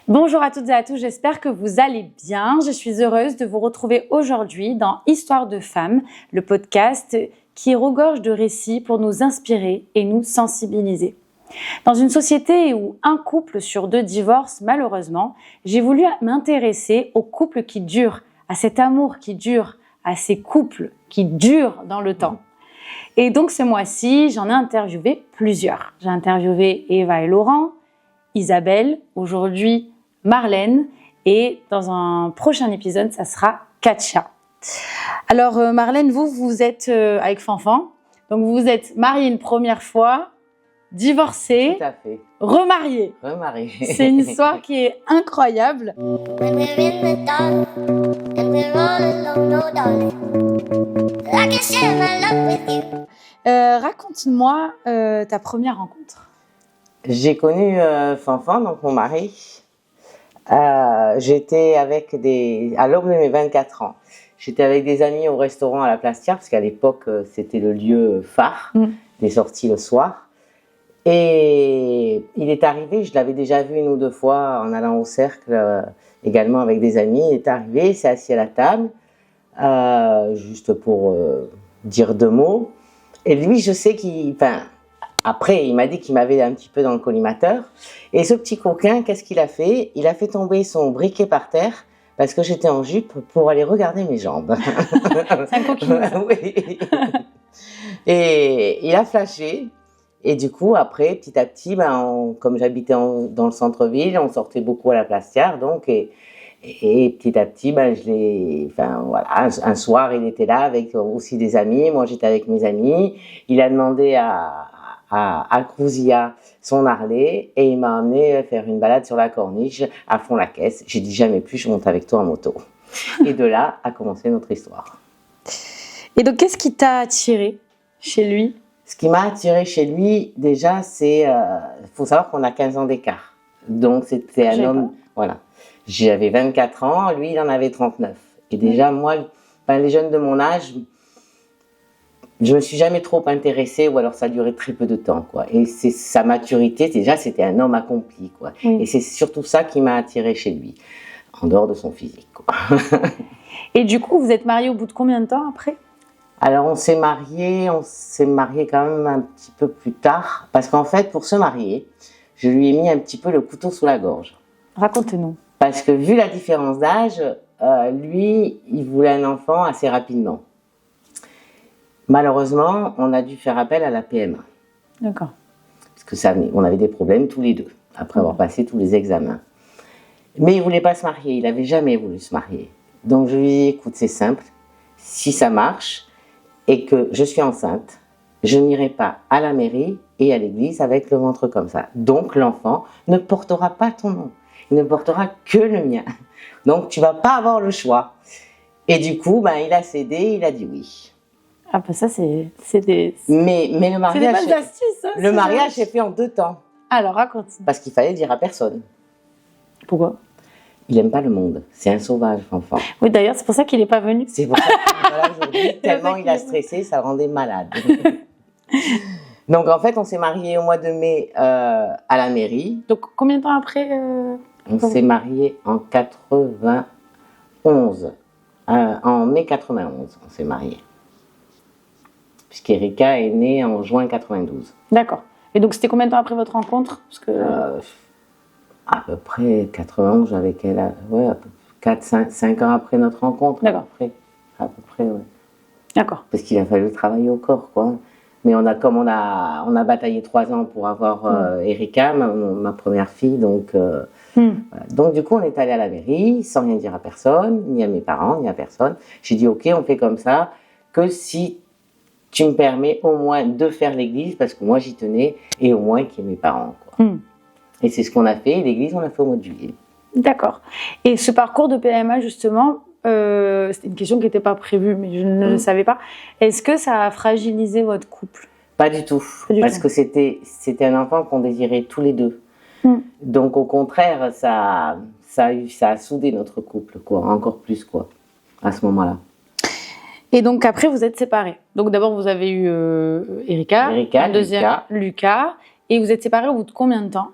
Bonjour à toutes et à tous, j'espère que vous allez bien. Je suis heureuse de vous retrouver aujourd'hui dans Histoire de femmes, le podcast qui regorge de récits pour nous inspirer et nous sensibiliser. Dans une société où un couple sur deux divorce, malheureusement, j'ai voulu m'intéresser aux couples qui durent, à cet amour qui dure, à ces couples qui durent dans le temps. Et donc ce mois-ci, j'en ai interviewé plusieurs. J'ai interviewé Eva et Laurent, Isabelle, aujourd'hui Marlène, et dans un prochain épisode, ça sera Katja. Alors Marlène, vous êtes avec Fanfan, donc vous vous êtes mariée une première fois, divorcée, tout à fait, remariée. C'est une histoire qui est incroyable. Raconte-moi ta première rencontre. J'ai connu Fanfan, donc mon mari. J'étais avec à l'aube de mes 24 ans. J'étais avec des amis au restaurant à la Plastière, parce qu'à l'époque, c'était le lieu phare des sorties le soir. Et il est arrivé, je l'avais déjà vu une ou deux fois en allant au cercle, également avec des amis. Il est arrivé, il s'est assis à la table, juste pour dire deux mots. Et lui, je sais après, il m'a dit qu'il m'avait un petit peu dans le collimateur. Et ce petit coquin, qu'est-ce qu'il a fait? Il a fait tomber son briquet par terre parce que j'étais en jupe pour aller regarder mes jambes. C'est un coquin. Oui. Et il a flashé. Et du coup, après, petit à petit, comme j'habitais dans le centre-ville, on sortait beaucoup à la Plastière, donc, et petit à petit, un soir, il était là avec aussi des amis. Moi, j'étais avec mes amis. Il a demandé à Crouzia son Harley et il m'a emmené faire une balade sur la corniche à fond la caisse. J'ai dit jamais plus je monte avec toi en moto. Et de là a commencé notre histoire. Et donc qu'est-ce qui t'a attiré chez lui? Ce qui m'a attiré chez lui déjà, c'est faut savoir qu'on a 15 ans d'écart. Donc c'était un homme, voilà. J'avais 24 ans, lui il en avait 39. Et déjà moi, les jeunes de mon âge, je me suis jamais trop intéressée, ou alors ça a duré très peu de temps, quoi. Et c'est sa maturité, déjà, c'était un homme accompli, quoi. Et c'est surtout ça qui m'a attirée chez lui, en dehors de son physique, quoi. Et du coup, vous êtes mariés au bout de combien de temps après? Alors, on s'est mariés quand même un petit peu plus tard, parce qu'en fait, pour se marier, je lui ai mis un petit peu le couteau sous la gorge. Racontez-nous. Parce que vu la différence d'âge, lui, il voulait un enfant assez rapidement. Malheureusement, on a dû faire appel à la PMA. D'accord. Parce que on avait des problèmes tous les deux, après avoir passé tous les examens. Mais il ne voulait pas se marier, il n'avait jamais voulu se marier. Donc je lui ai dit, écoute, c'est simple, si ça marche et que je suis enceinte, je n'irai pas à la mairie et à l'église avec le ventre comme ça. Donc l'enfant ne portera pas ton nom, il ne portera que le mien. Donc tu ne vas pas avoir le choix. Et du coup, il a cédé, il a dit oui. Ah ça c'est des... Mais le mariage, c'est des bonnes astuces, hein, le mariage s'est fait en 2 temps. Alors raconte. Parce qu'il fallait dire à personne. Pourquoi? Il aime pas le monde, c'est un sauvage, Fanfan. Oui, d'ailleurs, c'est pour ça qu'il n'est pas venu. C'est pour ça qu'il est là aujourd'hui, tellement il a stressé, ça le rendait malade. Donc en fait, on s'est mariés au mois de mai à la mairie. Donc combien de temps après On s'est mariés en 91. En mai 91, on s'est mariés. Puisqu'Erika est née en juin 92. D'accord. Et donc, c'était combien de temps après votre rencontre? Parce que... à peu près 91, j'avais quel âge? Ouais, 5 ans après notre rencontre. D'accord. À peu près, ouais. D'accord. Parce qu'il a fallu travailler au corps, quoi. Mais on a bataillé 3 ans pour avoir Erika, ma première fille, donc... Voilà. Donc, du coup, on est allé à la mairie, sans rien dire à personne, ni à mes parents, ni à personne. J'ai dit, OK, on fait comme ça, que si... tu me permets au moins de faire l'église, parce que moi j'y tenais, et au moins qu'il y ait mes parents, quoi. Et c'est ce qu'on a fait, l'église on l'a fait au mois de juillet. D'accord. Et ce parcours de PMA justement, c'était une question qui n'était pas prévue, mais je ne le savais pas. Est-ce que ça a fragilisé votre couple? Pas du tout, parce que c'était un enfant qu'on désirait tous les deux. Donc au contraire, ça a soudé notre couple, quoi, encore plus, quoi, à ce moment-là. Et donc après, vous êtes séparés. Donc d'abord, vous avez eu Erika, un deuxième Lucas, et vous êtes séparés au bout de combien de temps?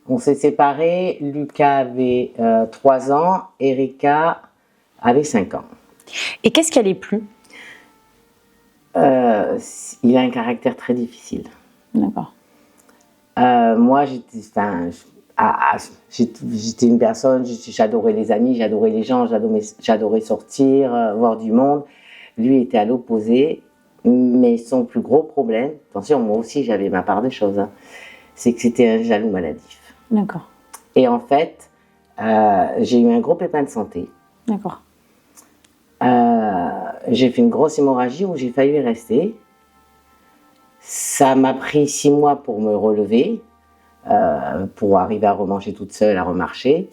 On s'est séparés, Lucas avait 3 ans, Erika avait 5 ans. Et qu'est-ce qui allait plus? Il a un caractère très difficile. D'accord. Moi, j'étais une personne, j'adorais les amis, j'adorais les gens, j'adorais sortir, voir du monde. Lui était à l'opposé, mais son plus gros problème, attention, moi aussi j'avais ma part de choses, hein, c'est que c'était un jaloux maladif. D'accord. Et en fait, j'ai eu un gros pépin de santé. D'accord. J'ai fait une grosse hémorragie où j'ai failli y rester. Ça m'a pris 6 mois pour me relever, pour arriver à remanger toute seule, à remarcher.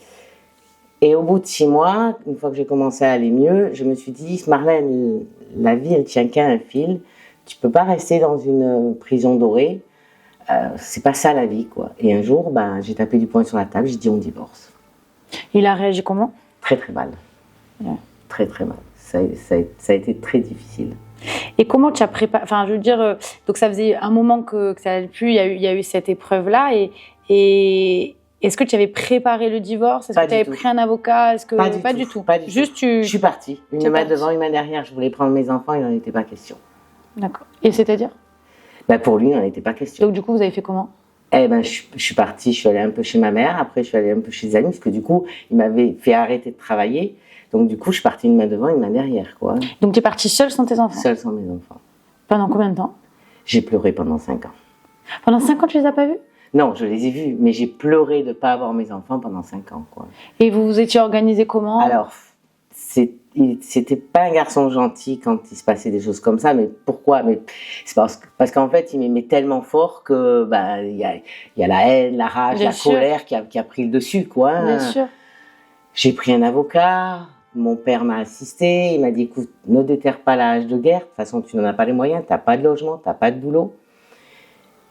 Et au bout de 6 mois, une fois que j'ai commencé à aller mieux, je me suis dit, Marlène, la vie, elle tient qu'à un fil. Tu peux pas rester dans une prison dorée. C'est pas ça la vie, quoi. Et un jour, j'ai tapé du poing sur la table, j'ai dit, on divorce. Il a réagi comment? Très, très mal. Ouais. Très, très mal. Ça a été très difficile. Et comment tu as préparé? Enfin, je veux dire, donc ça faisait un moment que ça n'allait plus, il y a eu cette épreuve-là. Et est-ce que tu avais préparé le divorce? Est-ce que tu avais pris un avocat? Pas du tout. Juste Je suis partie. Une main devant, une main derrière. Je voulais prendre mes enfants, il n'en était pas question. D'accord. Et c'est-à-dire? Pour lui, il n'en était pas question. Donc du coup, vous avez fait comment? Je suis partie, je suis allée un peu chez ma mère, après je suis allée un peu chez des amis, parce que du coup, il m'avait fait arrêter de travailler. Donc du coup, je suis partie une main devant, une main derrière, quoi. Donc tu es partie seule sans tes enfants? Seule sans mes enfants. Pendant combien de temps? J'ai pleuré pendant 5 ans. Pendant 5 ans, tu les as pas vus? Non, je les ai vus, mais j'ai pleuré de ne pas avoir mes enfants pendant 5 ans, quoi. Et vous vous étiez organisé comment? Alors, c'était pas un garçon gentil quand il se passait des choses comme ça, mais pourquoi? Mais c'est parce qu'en fait, il m'aimait tellement fort que il y a la haine, la rage, Bien la sûr. colère qui a pris le dessus, quoi. Bien sûr. J'ai pris un avocat, mon père m'a assisté, il m'a dit, écoute, ne déterre pas la hache de guerre, de toute façon tu n'en as pas les moyens, tu n'as pas de logement, tu n'as pas de boulot.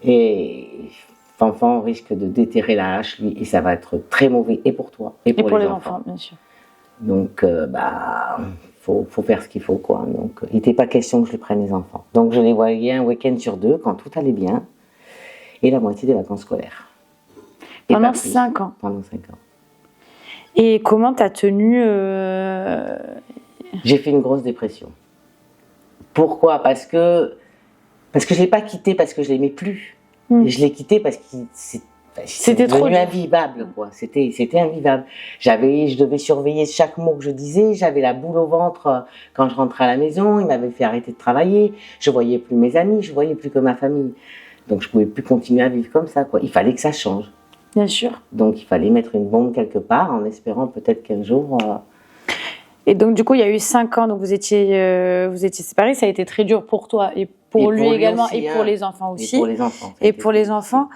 Et Fanfan risque de déterrer la hache, lui, et ça va être très mauvais, et pour toi, et pour les enfants. Bien sûr. Donc, faut faire ce qu'il faut, quoi. Donc, il n'était pas question que je les prenne les enfants. Donc, je les voyais un week-end sur 2, quand tout allait bien, et la moitié des vacances scolaires. Pendant 5 ans. Pendant 5 ans. Et comment tu as tenu J'ai fait une grosse dépression. Pourquoi? Parce que je l'ai pas quitté parce que je l'aimais plus. Et je l'ai quitté parce que c'était devenu invivable, quoi. C'était invivable. Je devais surveiller chaque mot que je disais. J'avais la boule au ventre quand je rentrais à la maison. Il m'avait fait arrêter de travailler. Je voyais plus mes amis. Je voyais plus que ma famille. Donc je pouvais plus continuer à vivre comme ça, quoi. Il fallait que ça change. Bien sûr. Donc il fallait mettre une bombe quelque part en espérant peut-être qu'un jour. Et donc du coup il y a eu 5 ans, donc vous étiez séparés. Ça a été très dur pour toi et pour lui également aussi, et pour les enfants aussi. Et pour les enfants. Et pour les enfants.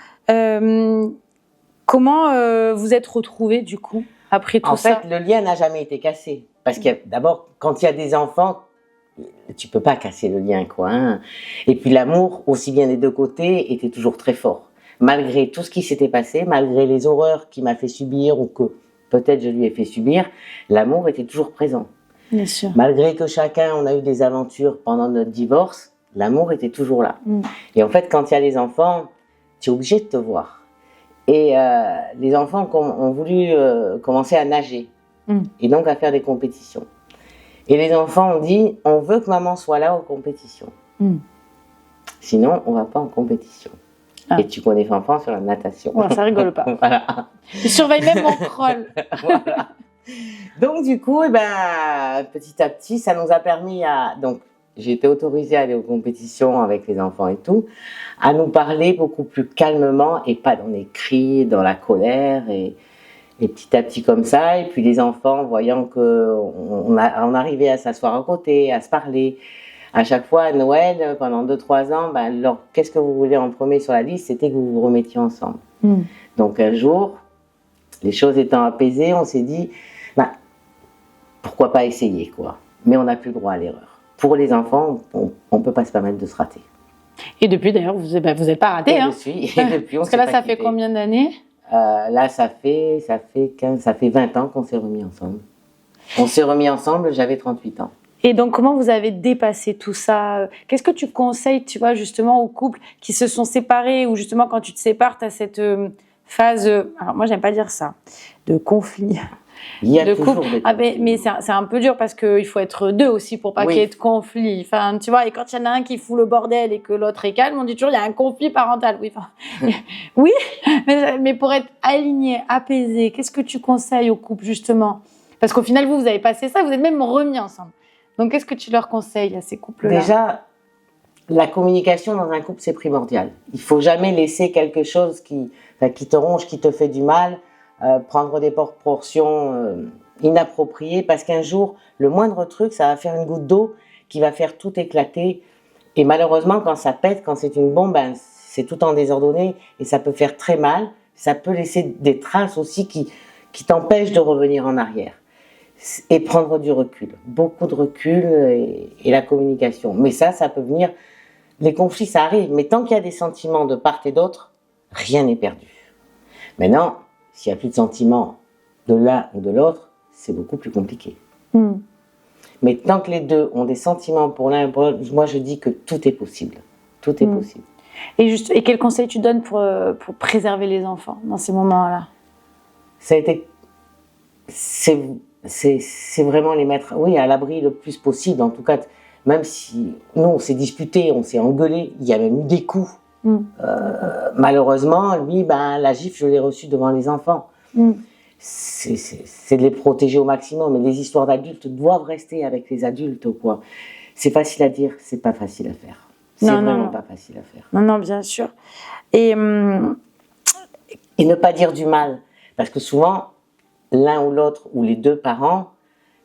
Comment vous êtes retrouvés du coup après tout ça? En fait, le lien n'a jamais été cassé parce que d'abord quand il y a des enfants, tu peux pas casser le lien, quoi. Hein. Et puis l'amour, aussi bien des deux côtés, était toujours très fort. Malgré tout ce qui s'était passé, malgré les horreurs qu'il m'a fait subir ou que peut-être je lui ai fait subir, l'amour était toujours présent. Bien sûr. Malgré que chacun, on a eu des aventures pendant notre divorce, l'amour était toujours là. Et en fait, quand il y a les enfants, tu es obligé de te voir. Et les enfants ont voulu commencer à nager et donc à faire des compétitions. Et les enfants ont dit, on veut que maman soit là aux compétitions. Sinon, on va pas en compétition. Et tu connais Fanfan sur la natation. Ouais, ça rigole pas. Voilà. Il surveille même mon crawl. Voilà. Donc du coup, petit à petit, ça nous a permis donc j'ai été autorisée à aller aux compétitions avec les enfants et tout, à nous parler beaucoup plus calmement et pas dans les cris, dans la colère et petit à petit comme ça. Et puis les enfants, voyant qu'on arrivait à s'asseoir à côté, à se parler. À chaque fois, à Noël, pendant 2-3 ans, qu'est-ce que vous voulez en premier sur la liste? C'était que vous vous remettiez ensemble. Donc un jour, les choses étant apaisées, on s'est dit, pourquoi pas essayer, quoi. Mais on n'a plus le droit à l'erreur. Pour les enfants, on ne peut pas se permettre de se rater. Et depuis, d'ailleurs, vous n'êtes pas raté. Hein. Parce que là, ça fait combien d'années? Là, ça fait 20 ans qu'on s'est remis ensemble. On s'est remis ensemble, j'avais 38 ans. Et donc, comment vous avez dépassé tout ça? Qu'est-ce que tu conseilles, tu vois, justement, aux couples qui se sont séparés ou justement, quand tu te sépares, tu as cette phase, alors moi j'aime pas dire ça, de conflit. Il y a de toujours couple. des Ah ben, mais c'est un peu dur parce qu'il faut être deux aussi pour pas Oui. qu'il y ait de conflit. Enfin, tu vois, et quand il y en a un qui fout le bordel et que l'autre est calme, on dit toujours il y a un conflit parental. Oui, enfin, oui, mais pour être aligné, apaisé, qu'est-ce que tu conseilles au couple justement? Parce qu'au final, vous avez passé ça, vous êtes même remis ensemble. Donc, qu'est-ce que tu leur conseilles à ces couples-là? Déjà, la communication dans un couple, c'est primordial. Il faut jamais laisser quelque chose qui te ronge, qui te fait du mal, prendre des proportions inappropriées, parce qu'un jour, le moindre truc, ça va faire une goutte d'eau qui va faire tout éclater. Et malheureusement, quand ça pète, quand c'est une bombe, ben, c'est tout en désordonné et ça peut faire très mal. Ça peut laisser des traces aussi qui t'empêchent de revenir en arrière. Et prendre du recul, beaucoup de recul et la communication. Mais ça peut venir, les conflits ça arrive, mais tant qu'il y a des sentiments de part et d'autre, rien n'est perdu. Maintenant, s'il n'y a plus de sentiments de l'un ou de l'autre, c'est beaucoup plus compliqué. Mais tant que les deux ont des sentiments pour l'un et pour l'autre, moi je dis que tout est possible. Tout est possible. Et quel conseil tu donnes pour préserver les enfants dans ces moments-là? Ça a été... C'est vraiment les mettre, oui, à l'abri le plus possible. En tout cas, même si nous, on s'est disputé, on s'est engueulé, il y a même eu des coups. Malheureusement, lui, la gifle, je l'ai reçue devant les enfants. C'est de les protéger au maximum. Mais les histoires d'adultes doivent rester avec les adultes, quoi. C'est facile à dire, c'est pas facile à faire. C'est vraiment pas facile à faire. Non, bien sûr. Et ne pas dire du mal. Parce que souvent, l'un ou l'autre, ou les deux parents,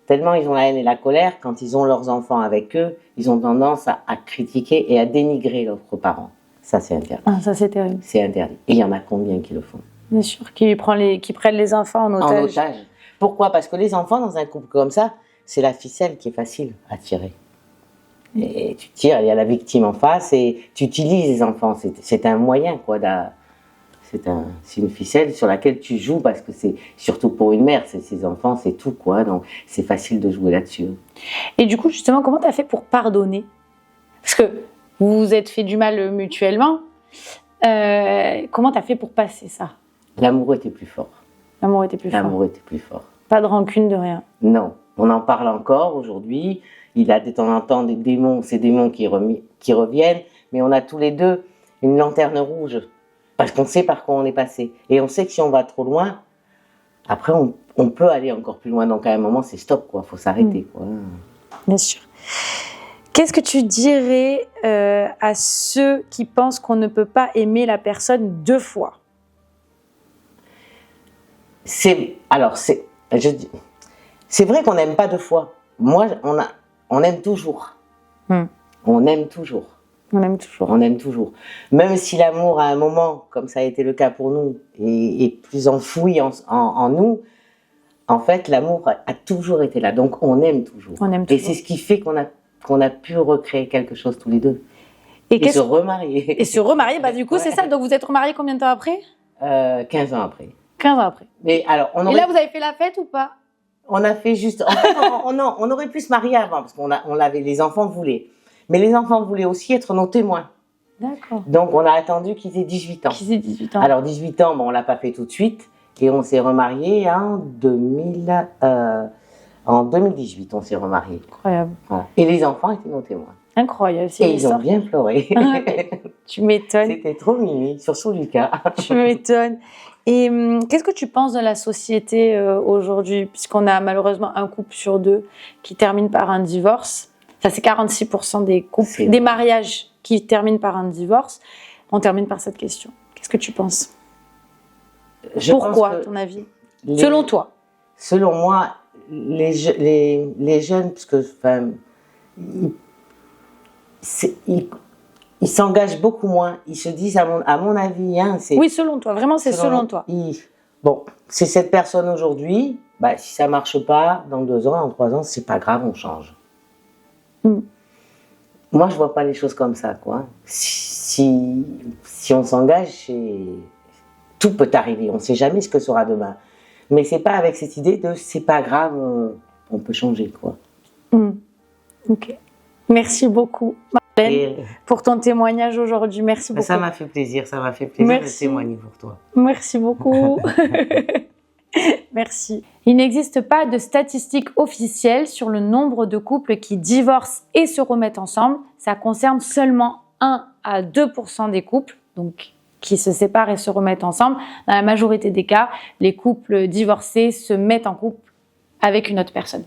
tellement ils ont la haine et la colère, quand ils ont leurs enfants avec eux, ils ont tendance à critiquer et à dénigrer leurs parents. Ça, c'est interdit. Ah, ça, c'est terrible. C'est interdit. Et il y en a combien qui le font? Bien sûr, qui prennent les enfants en otage. En otage. Pourquoi? Parce que les enfants, dans un couple comme ça, c'est la ficelle qui est facile à tirer. Et tu tires, il y a la victime en face, et tu utilises les enfants. C'est un moyen, quoi, c'est une ficelle sur laquelle tu joues, parce que c'est surtout pour une mère, c'est ses enfants, c'est tout, quoi. Donc c'est facile de jouer là-dessus. Et du coup, justement, comment tu as fait pour pardonner? Parce que vous vous êtes fait du mal mutuellement. Comment tu as fait pour passer ça? L'amour était plus fort. L'amour était plus fort. L'amour était plus fort. Pas de rancune, de rien. Non, on en parle encore aujourd'hui. Il a de temps en temps des démons, ces démons qui reviennent, mais on a tous les deux une lanterne rouge. Parce qu'on sait par quoi on est passé. Et on sait que si on va trop loin, après on peut aller encore plus loin. Donc à un moment, c'est stop, quoi. Faut s'arrêter, quoi. Bien sûr. Qu'est-ce que tu dirais à ceux qui pensent qu'on ne peut pas aimer la personne deux fois? C'est vrai qu'on n'aime pas deux fois. Moi, on aime toujours. On aime toujours. On aime toujours. On aime toujours. Même si l'amour, à un moment, comme ça a été le cas pour nous, est plus enfoui en nous, en fait, l'amour a toujours été là. Donc, on aime toujours. On aime toujours. Et c'est ce qui fait qu'on a pu recréer quelque chose tous les deux. Et se remarier. Et se remarier, du coup, c'est ça. Donc, vous êtes remariés combien de temps après? 15 ans après. 15 ans après. Mais alors, Et là, vous avez fait la fête ou pas? On a fait juste... En fait, on aurait pu se marier avant, parce qu'on l'avait, les enfants voulaient. Mais les enfants voulaient aussi être nos témoins. D'accord. Donc, on a attendu qu'ils aient 18 ans. Qu'ils aient 18 ans. Alors, 18 ans, on ne l'a pas fait tout de suite. Et on s'est remariés en 2018, on s'est remariés. Incroyable. Voilà. Et les enfants étaient nos témoins. Incroyable. Et ils ont bien pleuré. Tu m'étonnes. C'était trop mimi, surtout Lucas. Tu m'étonnes. Et qu'est-ce que tu penses de la société aujourd'hui, puisqu'on a malheureusement un couple sur deux qui termine par un divorce? Ça, c'est 46% des couples, des mariages qui terminent par un divorce. On termine par cette question. Qu'est-ce que tu penses? Pourquoi, à ton avis? Selon toi? Selon moi, les jeunes, parce que ils s'engagent beaucoup moins. Ils se disent, à mon avis... Oui, selon toi. Vraiment, c'est selon toi. Bon, c'est cette personne aujourd'hui. Si ça ne marche pas, dans 2 ans, dans 3 ans, c'est pas grave, on change. Moi, je vois pas les choses comme ça, quoi. Si on s'engage, tout peut arriver. On sait jamais ce que sera demain. Mais c'est pas avec cette idée de c'est pas grave, on peut changer, quoi. Ok. Merci beaucoup. pour ton témoignage aujourd'hui. Merci beaucoup. Ça m'a fait plaisir de témoigner pour toi. Merci beaucoup. Merci. Il n'existe pas de statistiques officielles sur le nombre de couples qui divorcent et se remettent ensemble. Ça concerne seulement 1 à 2% des couples, donc qui se séparent et se remettent ensemble. Dans la majorité des cas, les couples divorcés se mettent en couple avec une autre personne.